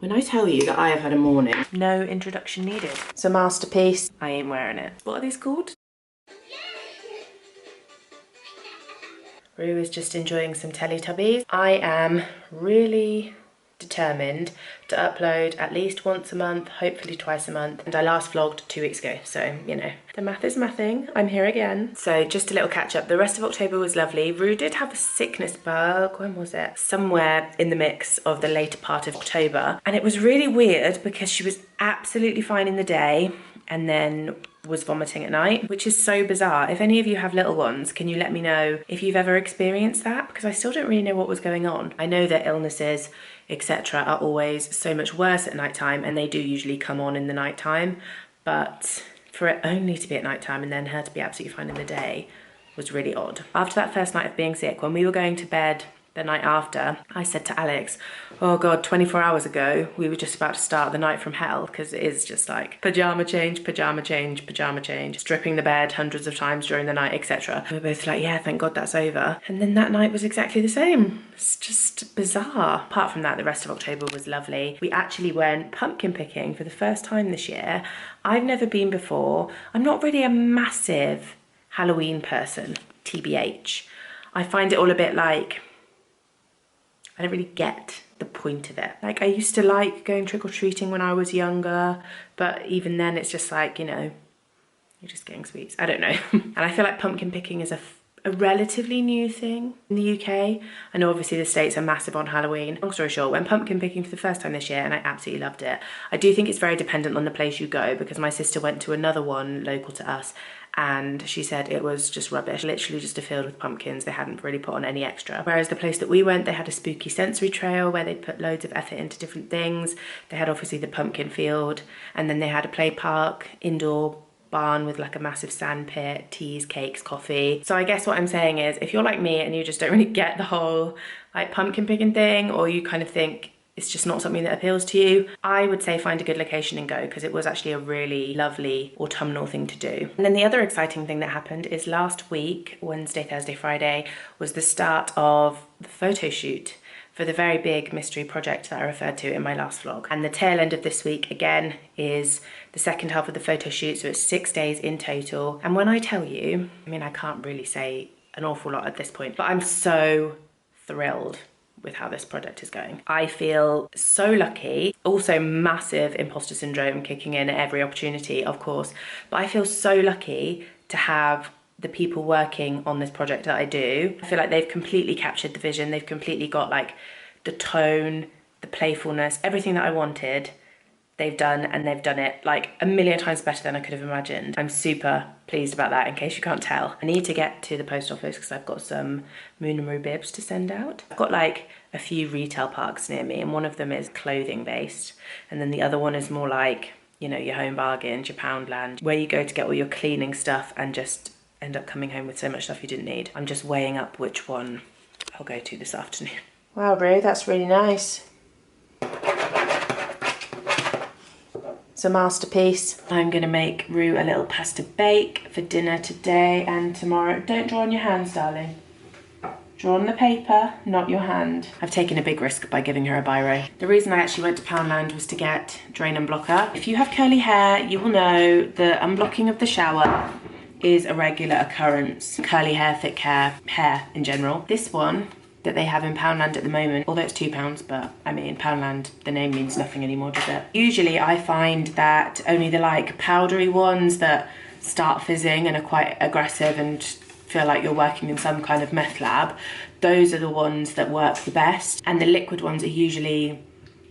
When I tell you that I have had a morning, no introduction needed. It's a masterpiece. I ain't wearing it. What are these called? Rue is just enjoying some Teletubbies. I am really determined to upload at least once a month, hopefully twice a month. And I last vlogged 2 weeks ago, so, you know, the math is mathing. I'm here again. So just a little catch up. The rest of October was lovely. Rue did have a sickness bug. When was it? Somewhere in the mix of the later part of October. And it was really weird because she was absolutely fine in the day and then was vomiting at night, which is so bizarre. If any of you have little ones, can you let me know if you've ever experienced that? Because I still don't really know what was going on. I know that illnesses, etc., are always so much worse at nighttime, and they do usually come on in the nighttime, but for it only to be at nighttime and then her to be absolutely fine in the day was really odd. After that first night of being sick, when we were going to bed the night after, I said to Alex, oh God, 24 hours ago, we were just about to start the night from hell, because it is just like pajama change, pajama change, pajama change, stripping the bed hundreds of times during the night, etc. We were both like, yeah, thank God that's over. And then that night was exactly the same. It's just bizarre. Apart from that, the rest of October was lovely. We actually went pumpkin picking for the first time this year. I've never been before. I'm not really a massive Halloween person, TBH. I find it all a bit like, I don't really get the point of it. Like, I used to like going trick-or-treating when I was younger, but even then it's just like, you know, you're just getting sweets. I don't know. And I feel like pumpkin picking is a relatively new thing in the UK. I know obviously the States are massive on Halloween. Long story short, went pumpkin picking for the first time this year and I absolutely loved it. I do think it's very dependent on the place you go, because my sister went to another one local to us and she said it was just rubbish, literally just a field with pumpkins. They hadn't really put on any extra. Whereas the place that we went, they had a spooky sensory trail where they'd put loads of effort into different things. They had obviously the pumpkin field, and then they had a play park, indoor barn with like a massive sand pit, teas, cakes, coffee. So I guess what I'm saying is, if you're like me and you just don't really get the whole like pumpkin picking thing, or you kind of think it's just not something that appeals to you, I would say find a good location and go, because it was actually a really lovely autumnal thing to do. And then the other exciting thing that happened is last week, Wednesday, Thursday, Friday, was the start of the photo shoot for the very big mystery project that I referred to in my last vlog. And the tail end of this week, again, is the second half of the photo shoot, so it's 6 days in total. And when I tell you, I mean, I can't really say an awful lot at this point, but I'm so thrilled with how this project is going. I feel so lucky. Also massive imposter syndrome kicking in at every opportunity, of course, but I feel so lucky to have the people working on this project that I do. I feel like they've completely captured the vision. They've completely got like the tone, the playfulness, everything that I wanted. They've done, and they've done it like a million times better than I could have imagined. I'm super pleased about that, in case you can't tell. I need to get to the post office because I've got some Moonamoo bibs to send out. I've got like a few retail parks near me, and one of them is clothing based. And then the other one is more like, you know, your Home Bargains, your Poundland, where you go to get all your cleaning stuff and just end up coming home with so much stuff you didn't need. I'm just weighing up which one I'll go to this afternoon. Wow, Rue, that's really nice. It's a masterpiece. I'm gonna make Rue a little pasta bake for dinner today and tomorrow. Don't draw on your hands, darling. Draw on the paper, not your hand. I've taken a big risk by giving her a biro. The reason I actually went to Poundland was to get drain and blocker. If you have curly hair, you will know the unblocking of the shower is a regular occurrence. Curly hair, thick hair, hair in general. This one that they have in Poundland at the moment, although it's £2, but I mean, Poundland, the name means nothing anymore, does it? Usually I find that only the like powdery ones that start fizzing and are quite aggressive and feel like you're working in some kind of meth lab, those are the ones that work the best. And the liquid ones are usually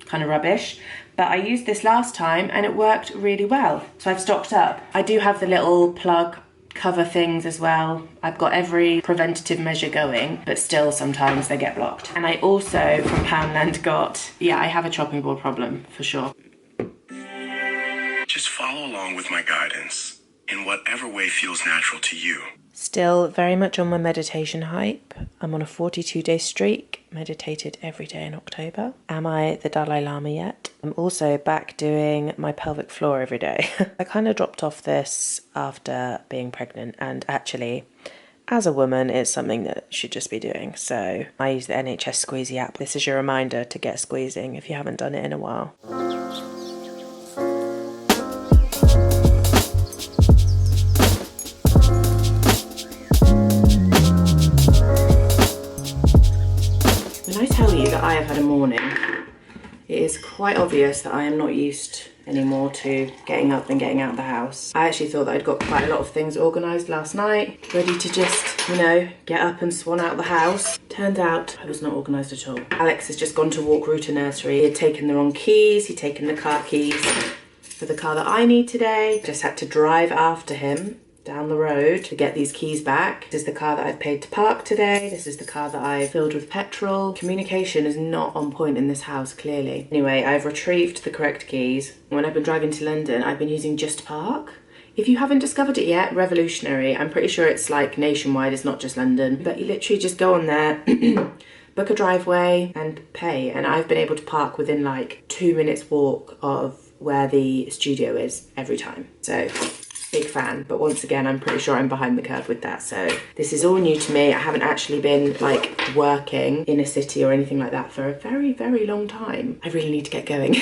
kind of rubbish. But I used this last time and it worked really well. So I've stocked up. I do have the little plug cover things as well. I've got every preventative measure going, but still sometimes they get blocked. And I also from Poundland got, yeah, I have a chopping board problem for sure. Just follow along with my guidance in whatever way feels natural to you. Still very much on my meditation hype. I'm on a 42-day streak, meditated every day in October. Am I the Dalai Lama yet? I'm also back doing my pelvic floor every day. I kind of dropped off this after being pregnant, and actually as a woman, it's something that you should just be doing. So I use the NHS Squeezy app. This is your reminder to get squeezing if you haven't done it in a while. When I tell you that I have had a morning, it is quite obvious that I am not used anymore to getting up and getting out of the house. I actually thought that I'd got quite a lot of things organised last night, ready to just, you know, get up and swan out the house. Turned out I was not organised at all. Alex has just gone to walk Rue to nursery. He had taken the wrong keys, he'd taken the car keys for the car that I need today. Just had to drive after him down the road to get these keys back. This is the car that I've paid to park today. This is the car that I filled with petrol. Communication is not on point in this house, clearly. Anyway, I've retrieved the correct keys. When I've been driving to London, I've been using Just Park. If you haven't discovered it yet, revolutionary. I'm pretty sure it's like nationwide, it's not just London. But you literally just go on there, book a driveway and pay. And I've been able to park within like 2 minutes walk of where the studio is every time. So big fan, but once again, I'm pretty sure I'm behind the curve with that. So this is all new to me. I haven't actually been like working in a city or anything like that for a very, very long time. I really need to get going.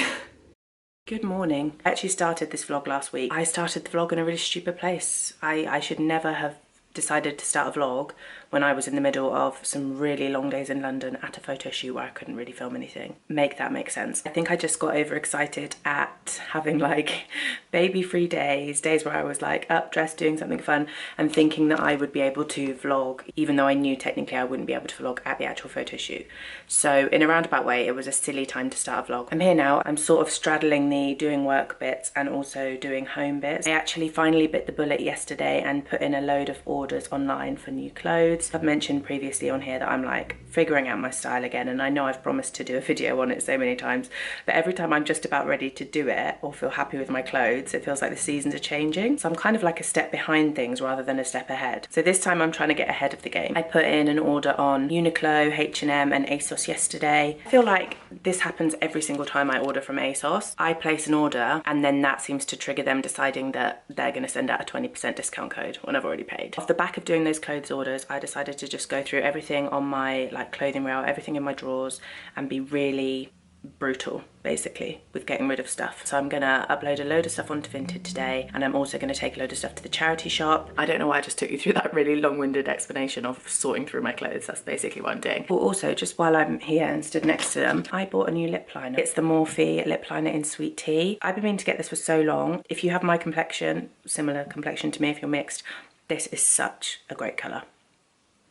Good morning. I actually started this vlog last week. I started the vlog in a really stupid place. I should never have decided to start a vlog when I was in the middle of some really long days in London at a photo shoot where I couldn't really film anything. Make that make sense. I think I just got overexcited at having like baby-free days where I was like up, dressed, doing something fun and thinking that I would be able to vlog, even though I knew technically I wouldn't be able to vlog at the actual photo shoot. So in a roundabout way, it was a silly time to start a vlog. I'm here now. I'm sort of straddling the doing work bits and also doing home bits. I actually finally bit the bullet yesterday and put in a load of orders online for new clothes. I've mentioned previously on here that I'm like figuring out my style again, and I know I've promised to do a video on it so many times, but every time I'm just about ready to do it or feel happy with my clothes, it feels like the seasons are changing. So I'm kind of like a step behind things rather than a step ahead. So this time I'm trying to get ahead of the game. I put in an order on Uniqlo, H&M and ASOS yesterday. I feel like this happens every single time I order from ASOS. I place an order and then that seems to trigger them deciding that they're going to send out a 20% discount code when I've already paid. Off the back of doing those clothes orders, I decided to just go through everything on my like clothing rail, everything in my drawers, and be really brutal basically with getting rid of stuff. So I'm gonna upload a load of stuff onto Vinted today, and I'm also gonna take a load of stuff to the charity shop. I don't know why I just took you through that really long-winded explanation of sorting through my clothes. That's basically what I'm doing. But also, just while I'm here and stood next to them, I bought a new lip liner. It's the Morphe lip liner in Sweet Tea. I've been meaning to get this for so long. If you have my complexion, similar complexion to me if you're mixed, this is such a great colour.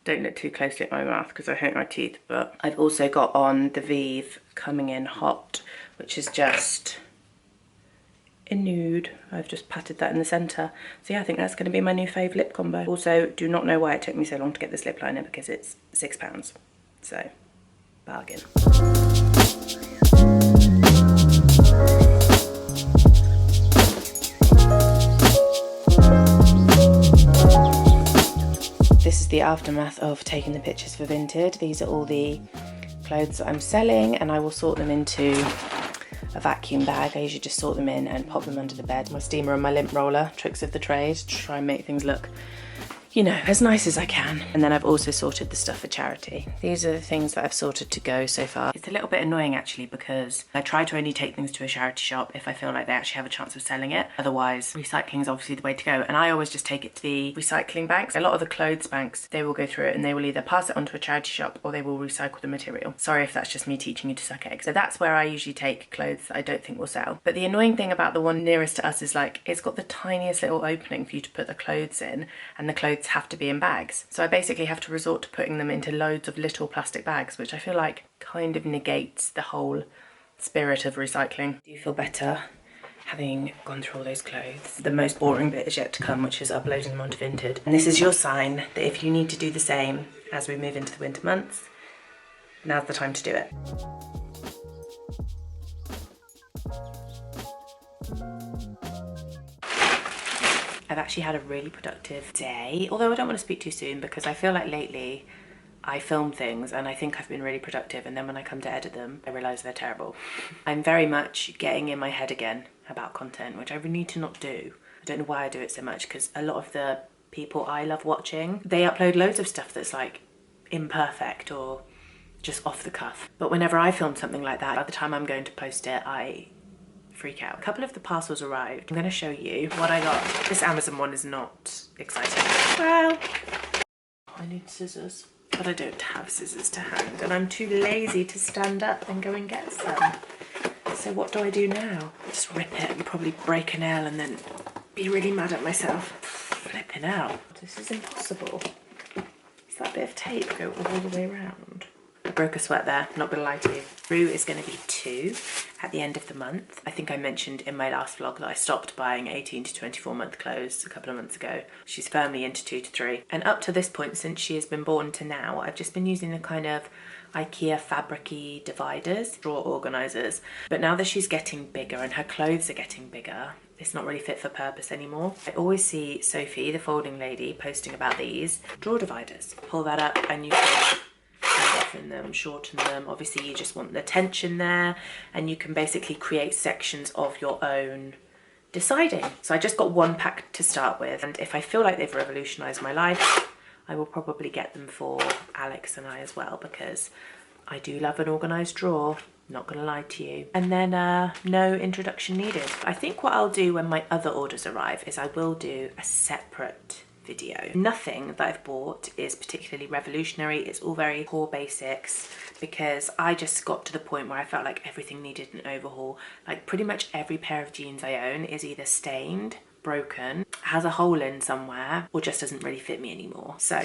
Don't look too closely at my mouth because I hate my teeth, but I've also got on the Vive Coming In Hot, which is just a nude. I've just patted that in the centre. So yeah, I think that's going to be my new fave lip combo. Also, do not know why it took me so long to get this lip liner because it's £6. So, bargain. This is the aftermath of taking the pictures for Vinted. These are all the clothes that I'm selling, and I will sort them into a vacuum bag. I usually just sort them in and pop them under the bed. My steamer and my lint roller, tricks of the trade, to try and make things look, you know, as nice as I can. And then I've also sorted the stuff for charity. These are the things that I've sorted to go so far. It's a little bit annoying actually because I try to only take things to a charity shop if I feel like they actually have a chance of selling it. Otherwise, recycling is obviously the way to go. And I always just take it to the recycling banks. A lot of the clothes banks, they will go through it and they will either pass it on to a charity shop or they will recycle the material. Sorry if that's just me teaching you to suck eggs. So that's where I usually take clothes that I don't think will sell. But the annoying thing about the one nearest to us is like, it's got the tiniest little opening for you to put the clothes in, and the clothes have to be in bags. So I basically have to resort to putting them into loads of little plastic bags, which I feel like kind of negates the whole spirit of recycling. Do you feel better having gone through all those clothes? The most boring bit is yet to come, which is uploading them onto Vinted. And this is your sign that if you need to do the same as we move into the winter months, now's the time to do it. I've actually had a really productive day, although I don't want to speak too soon because I feel like lately I film things and I think I've been really productive, and then when I come to edit them, I realise they're terrible. I'm very much getting in my head again about content, which I really need to not do. I don't know why I do it so much because a lot of the people I love watching, they upload loads of stuff that's like imperfect or just off the cuff. But whenever I film something like that, by the time I'm going to post it, I freak out. A couple of the parcels arrived. I'm going to show you what I got. This Amazon one is not exciting. Well, I need scissors, but I don't have scissors to hand, and I'm too lazy to stand up and go and get some. So what do I do now? Just rip it and probably break a nail and then be really mad at myself. Flipping out. This is impossible. Does that bit of tape go all the way around? I broke a sweat there, not gonna lie to you. Rue is gonna be 2 at the end of the month. I think I mentioned in my last vlog that I stopped buying 18 to 24 month clothes a couple of months ago. She's firmly into 2 to 3. And up to this point, since she has been born to now, I've just been using the kind of IKEA fabric-y dividers, drawer organisers. But now that she's getting bigger and her clothes are getting bigger, it's not really fit for purpose anymore. I always see Sophie, the folding lady, posting about these drawer dividers. Pull that up and you can lengthen them, shorten them. Obviously you just want the tension there, and you can basically create sections of your own deciding. So I just got one pack to start with, and if I feel like they've revolutionised my life, I will probably get them for Alex and I as well, because I do love an organised drawer, not gonna lie to you. And then no introduction needed. I think what I'll do when my other orders arrive is I will do a separate video. Nothing that I've bought is particularly revolutionary. It's all very core basics, because I just got to the point where I felt like everything needed an overhaul. Like pretty much every pair of jeans I own is either stained, broken, has a hole in somewhere, or just doesn't really fit me anymore. So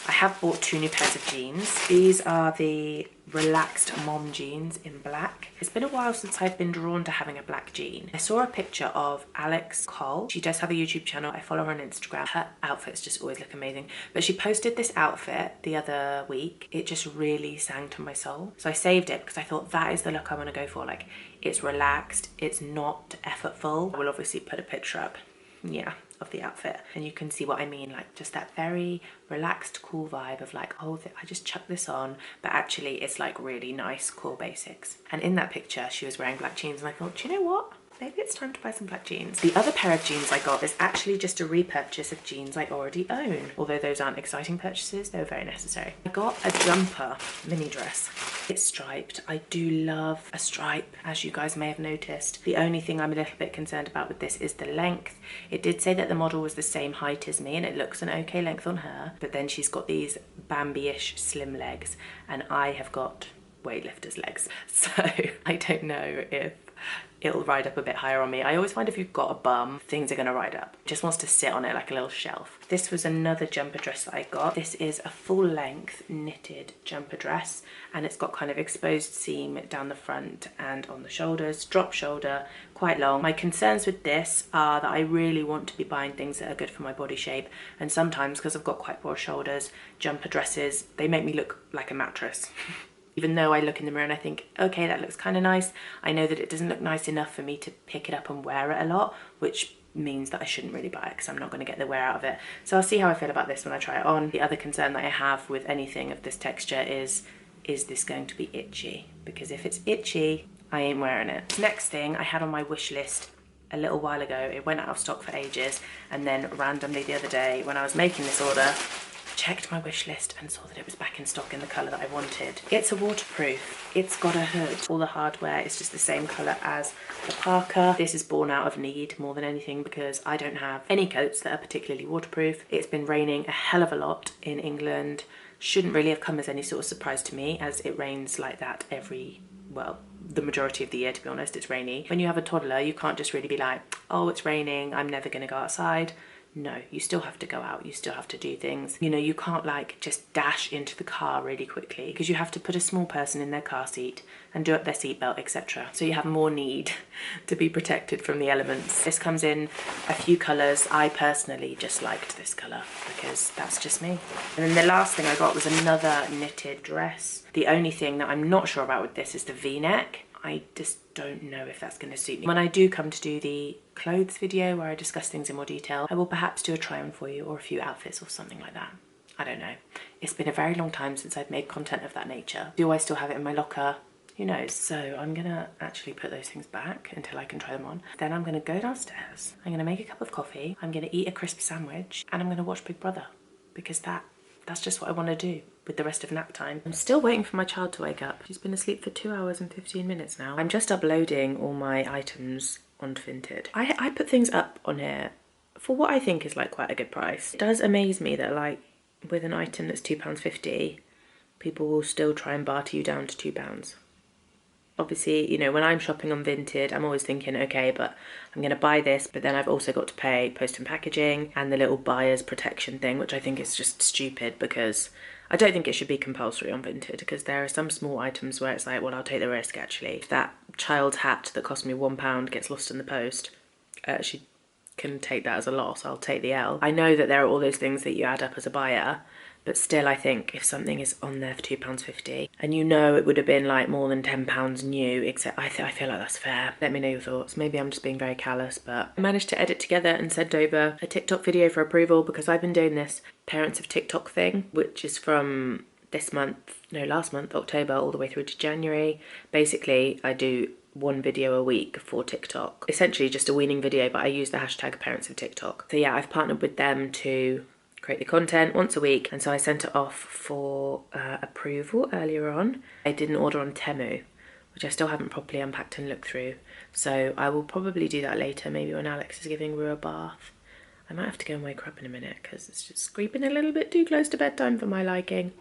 I have bought 2 new pairs of jeans. These are the relaxed mom jeans in black. It's been a while since I've been drawn to having a black jean. I saw a picture of Alex Cole. She does have a YouTube channel. I follow her on Instagram. Her outfits just always look amazing. But she posted this outfit the other week. It just really sang to my soul. So I saved it because I thought that is the look I want to go for. Like, it's relaxed, it's not effortful. I will obviously put a picture up, yeah, of the outfit, and you can see what I mean, like just that very relaxed, cool vibe of like, oh, I just chucked this on, but actually it's like really nice, cool basics. And in that picture she was wearing black jeans, and I thought, do you know what? Maybe it's time to buy some black jeans. The other pair of jeans I got is actually just a repurchase of jeans I already own. Although those aren't exciting purchases, they were very necessary. I got a jumper mini dress. It's striped. I do love a stripe, as you guys may have noticed. The only thing I'm a little bit concerned about with this is the length. It did say that the model was the same height as me, and it looks an okay length on her, but then she's got these Bambi-ish slim legs, and I have got weightlifter's legs. So I don't know if it'll ride up a bit higher on me. I always find if you've got a bum, things are gonna ride up. It just wants to sit on it like a little shelf. This was another jumper dress that I got. This is a full length knitted jumper dress, and it's got kind of exposed seam down the front and on the shoulders, drop shoulder, quite long. My concerns with this are that I really want to be buying things that are good for my body shape, and sometimes, because I've got quite broad shoulders, jumper dresses, they make me look like a mattress. Even though I look in the mirror and I think, okay, that looks kind of nice, I know that it doesn't look nice enough for me to pick it up and wear it a lot, which means that I shouldn't really buy it because I'm not going to get the wear out of it. So I'll see how I feel about this when I try it on. The other concern that I have with anything of this texture is this going to be itchy? Because if it's itchy, I ain't wearing it. Next thing I had on my wish list a little while ago, it went out of stock for ages, and then randomly the other day when I was making this order, checked my wish list and saw that it was back in stock in the colour that I wanted. It's a waterproof, it's got a hood, all the hardware is just the same colour as the parka. This is born out of need more than anything because I don't have any coats that are particularly waterproof. It's been raining a hell of a lot in England. Shouldn't really have come as any sort of surprise to me, as it rains like that well, the majority of the year, to be honest. It's rainy. When you have a toddler, you can't just really be like, oh, it's raining, I'm never gonna go outside. No, you still have to go out, you still have to do things. You know, you can't like just dash into the car really quickly because you have to put a small person in their car seat and do up their seatbelt, etc. So you have more need to be protected from the elements. This comes in a few colours. I personally just liked this colour because that's just me. And then the last thing I got was another knitted dress. The only thing that I'm not sure about with this is the V-neck. I just don't know if that's going to suit me. When I do come to do the clothes video where I discuss things in more detail, I will perhaps do a try on for you or a few outfits or something like that. I don't know. It's been a very long time since I've made content of that nature. Do I still have it in my locker? Who knows? So I'm gonna actually put those things back until I can try them on. Then I'm gonna go downstairs. I'm gonna make a cup of coffee. I'm gonna eat a crisp sandwich and I'm gonna watch Big Brother because that's just what I want to do with the rest of nap time. I'm still waiting for my child to wake up. She's been asleep for 2 hours and 15 minutes now. I'm just uploading all my items onto Vinted. I put things up on here for what I think is like quite a good price. It does amaze me that like with an item that's £2.50, people will still try and barter you down to £2. Obviously, you know, when I'm shopping on Vinted, I'm always thinking, okay, but I'm going to buy this, but then I've also got to pay post and packaging and the little buyer's protection thing, which I think is just stupid because I don't think it should be compulsory on Vinted because there are some small items where it's like, well, I'll take the risk actually. If that child's hat that cost me £1 gets lost in the post, she can take that as a loss. I'll take the L. I know that there are all those things that you add up as a buyer, but still I think if something is on there for £2.50 and you know it would have been like more than £10 new, except I feel like that's fair. Let me know your thoughts. Maybe I'm just being very callous, but I managed to edit together and send over a TikTok video for approval because I've been doing this Parents of TikTok thing, which is from last month, October, all the way through to January. Basically, I do one video a week for TikTok. Essentially just a weaning video, but I use the hashtag Parents of TikTok. So yeah, I've partnered with them to create the content once a week, and so I sent it off for approval earlier on. I did an order on Temu, which I still haven't properly unpacked and looked through, so I will probably do that later, maybe when Alex is giving Rue a bath. I might have to go and wake her up in a minute because it's just creeping a little bit too close to bedtime for my liking.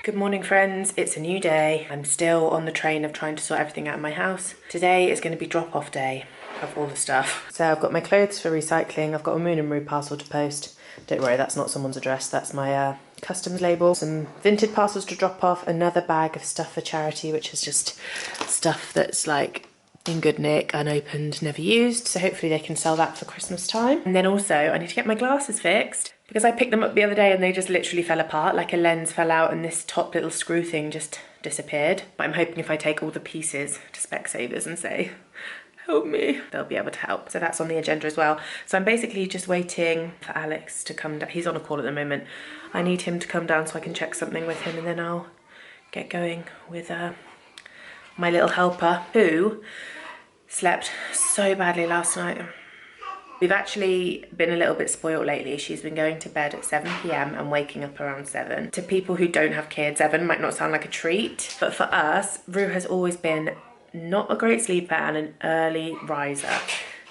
Good morning, friends. It's a new day. I'm still on the train of trying to sort everything out in my house. Today is going to be drop-off day of all the stuff. So I've got my clothes for recycling. I've got a Moon and Rue parcel to post. Don't worry, that's not someone's address. That's my customs label. Some Vinted parcels to drop off. Another bag of stuff for charity, which is just stuff that's like in good nick, unopened, never used. So hopefully they can sell that for Christmas time. And then also I need to get my glasses fixed because I picked them up the other day and they just literally fell apart. Like a lens fell out and this top little screw thing just disappeared. But I'm hoping if I take all the pieces to Specsavers and say, help me, they'll be able to help. So that's on the agenda as well. So I'm basically just waiting for Alex to come down. He's on a call at the moment. I need him to come down so I can check something with him and then I'll get going with my little helper who slept so badly last night. We've actually been a little bit spoiled lately. She's been going to bed at 7 p.m. and waking up around 7. To people who don't have kids, 7 might not sound like a treat, but for us, Rue has always been not a great sleeper and an early riser.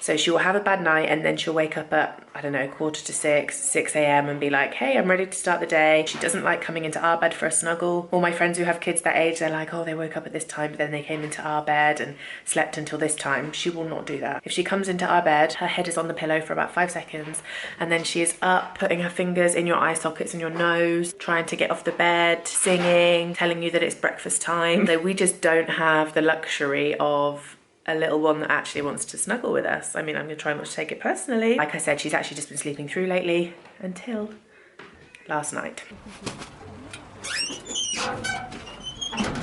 So she will have a bad night and then she'll wake up at, I don't know, 5:45, 6 a.m. and be like, hey, I'm ready to start the day. She doesn't like coming into our bed for a snuggle. All my friends who have kids that age, they're like, oh, they woke up at this time, but then they came into our bed and slept until this time. She will not do that. If she comes into our bed, her head is on the pillow for about 5 seconds and then she is up, putting her fingers in your eye sockets and your nose, trying to get off the bed, singing, telling you that it's breakfast time. So we just don't have the luxury of a little one that actually wants to snuggle with us. I mean, I'm gonna try not to take it personally. Like I said, she's actually just been sleeping through lately until last night.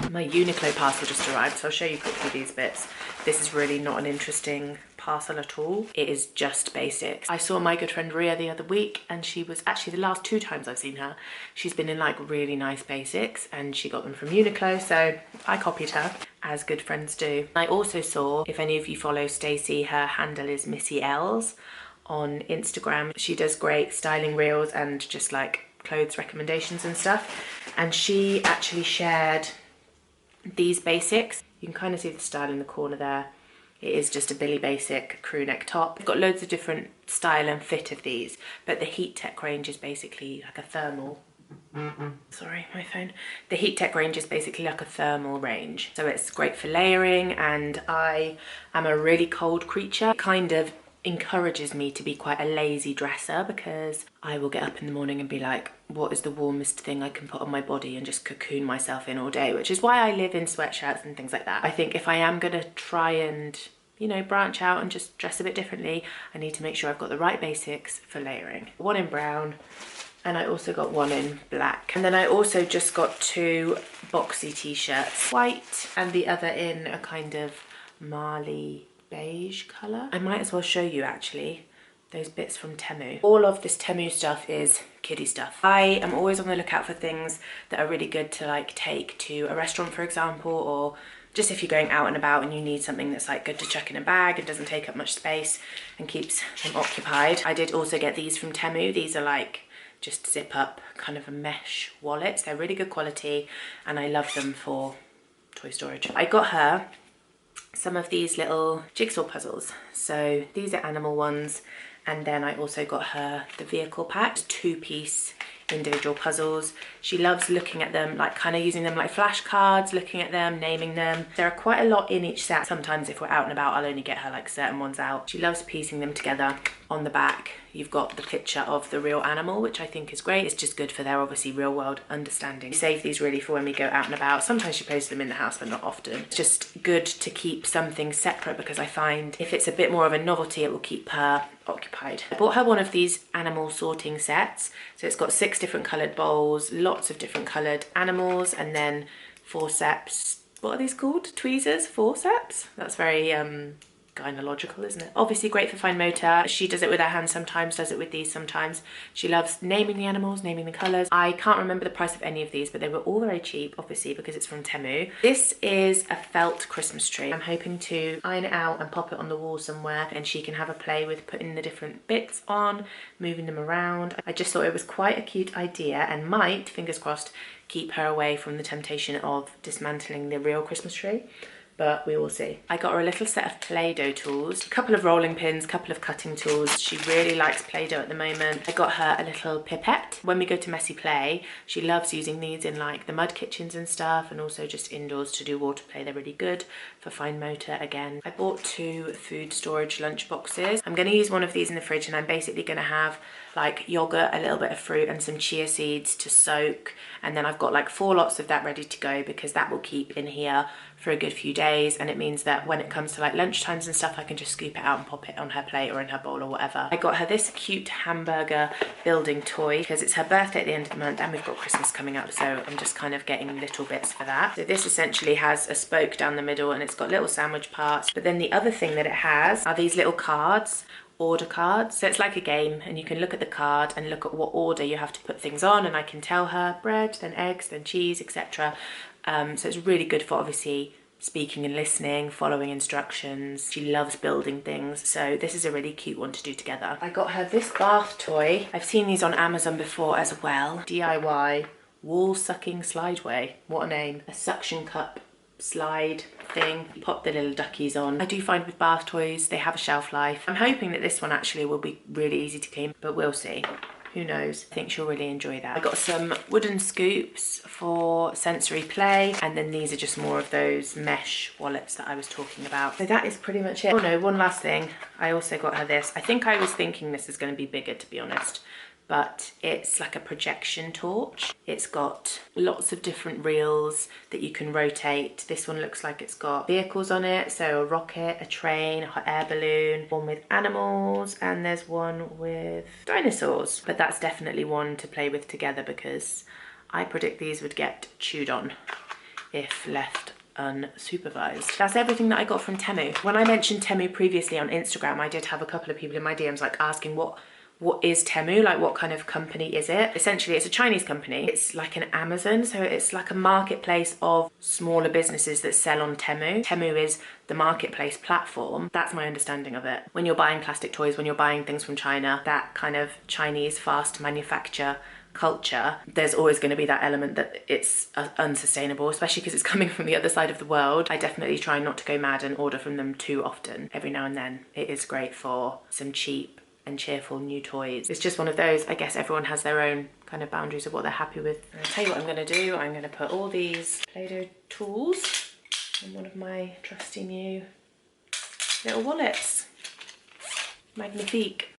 My Uniqlo parcel just arrived, so I'll show you quickly these bits. This is really not an interesting parcel at all. It is just basics. I saw my good friend Ria the other week and she was actually the last 2 times I've seen her. She's been in like really nice basics and she got them from Uniqlo, so I copied her, as good friends do. I also saw, if any of you follow Stacey, her handle is Missy Els on Instagram. She does great styling reels and just like clothes recommendations and stuff. And she actually shared these basics. You can kind of see the style in the corner there. It is just a Billy Basic crew neck top. We've got loads of different style and fit of these, but the Heat Tech range is basically like a thermal. Sorry, my phone. The Heat Tech range is basically like a thermal range. So it's great for layering, and I am a really cold creature. It kind of encourages me to be quite a lazy dresser because I will get up in the morning and be like, what is the warmest thing I can put on my body, and just cocoon myself in all day, which is why I live in sweatshirts and things like that. I think if I am gonna try and, you know, branch out and just dress a bit differently, I need to make sure I've got the right basics for layering. One in brown, and I also got one in black. And then I also just got 2 boxy t-shirts, white and the other in a kind of Marley beige colour. I might as well show you actually those bits from Temu. All of this Temu stuff is kiddie stuff. I am always on the lookout for things that are really good to like take to a restaurant, for example, or just if you're going out and about and you need something that's like good to chuck in a bag and doesn't take up much space and keeps them occupied. I did also get these from Temu. These are like just zip up kind of a mesh wallets. They're really good quality and I love them for toy storage. I got her some of these little jigsaw puzzles. So these are animal ones, and then I also got her the vehicle pack, 2-piece individual puzzles. She loves looking at them, like kind of using them like flashcards, looking at them, naming them. There are quite a lot in each set. Sometimes if we're out and about, I'll only get her like certain ones out. She loves piecing them together. On the back, you've got the picture of the real animal, which I think is great. It's just good for their obviously real world understanding. We save these really for when we go out and about. Sometimes she plays them in the house, but not often. It's just good to keep something separate because I find if it's a bit more of a novelty, it will keep her occupied. I bought her one of these animal sorting sets. So it's got 6 different coloured bowls, lots of different coloured animals, and then forceps. What are these called? Tweezers? Forceps? That's very gynecological, isn't it? Obviously great for fine motor. She does it with her hands sometimes, does it with these sometimes. She loves naming the animals, naming the colours. I can't remember the price of any of these, but they were all very cheap, obviously, because it's from Temu. This is a felt Christmas tree. I'm hoping to iron it out and pop it on the wall somewhere, and she can have a play with putting the different bits on, moving them around. I just thought it was quite a cute idea and might, fingers crossed, keep her away from the temptation of dismantling the real Christmas tree. But we will see. I got her a little set of Play-Doh tools, a couple of rolling pins, a couple of cutting tools. She really likes Play-Doh at the moment. I got her a little pipette. When we go to Messy Play, she loves using these in like the mud kitchens and stuff, and also just indoors to do water play. They're really good for fine motor again. I bought 2 food storage lunch boxes. I'm gonna use one of these in the fridge, and I'm basically gonna have like yogurt, a little bit of fruit and some chia seeds to soak, and then I've got like 4 lots of that ready to go because that will keep in here for a good few days, and it means that when it comes to like lunch times and stuff, I can just scoop it out and pop it on her plate or in her bowl or whatever. I got her this cute hamburger building toy because it's her birthday at the end of the month and we've got Christmas coming up, so I'm just kind of getting little bits for that. So this essentially has a spoke down the middle and it's got little sandwich parts, but then the other thing that it has are these little cards, order cards. So it's like a game and you can look at the card and look at what order you have to put things on, and I can tell her bread, then eggs, then cheese, etc. So it's really good for obviously speaking and listening, following instructions. She loves building things, so this is a really cute one to do together. I got her this bath toy. I've seen these on Amazon before as well. DIY wall sucking slideway. What a name. A suction cup slide thing. Pop the little duckies on. I do find with bath toys they have a shelf life. I'm hoping that this one actually will be really easy to clean, but we'll see. Who knows? I think she'll really enjoy that. I got some wooden scoops for sensory play, and then these are just more of those mesh wallets that I was talking about. So that is pretty much it. Oh no, one last thing. I also got her this. I think I was thinking this is going to be bigger, to be honest, but it's like a projection torch. It's got lots of different reels that you can rotate. This one looks like it's got vehicles on it, so a rocket, a train, a hot air balloon, one with animals, and there's one with dinosaurs. But that's definitely one to play with together because I predict these would get chewed on if left unsupervised. That's everything that I got from Temu. When I mentioned Temu previously on Instagram, I did have a couple of people in my DMs like asking what is Temu, like what kind of company is it? Essentially it's a Chinese company. It's like an Amazon, so it's like a marketplace of smaller businesses that sell on Temu. Temu is the marketplace platform. That's my understanding of it. When you're buying plastic toys, when you're buying things from China, that kind of Chinese fast manufacture culture, there's always going to be that element that it's unsustainable, especially because it's coming from the other side of the world. I definitely try not to go mad and order from them too often. Every now and then it is great for some cheap and cheerful new toys. It's just one of those, I guess everyone has their own kind of boundaries of what they're happy with. I'll tell you what I'm going to do. I'm going to put all these Play-Doh tools in one of my trusty new little wallets. Magnifique.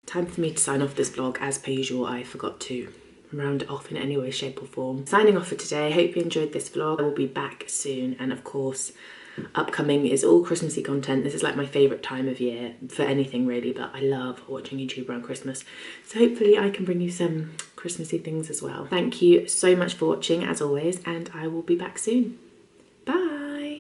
Time for me to sign off this vlog. As per usual, I forgot to round it off in any way, shape or form. Signing off for today. I hope you enjoyed this vlog. I will be back soon, and of course upcoming is all Christmassy content. This is like my favourite time of year for anything really, but I love watching YouTube around Christmas. So hopefully I can bring you some Christmassy things as well. Thank you so much for watching as always, and I will be back soon. Bye!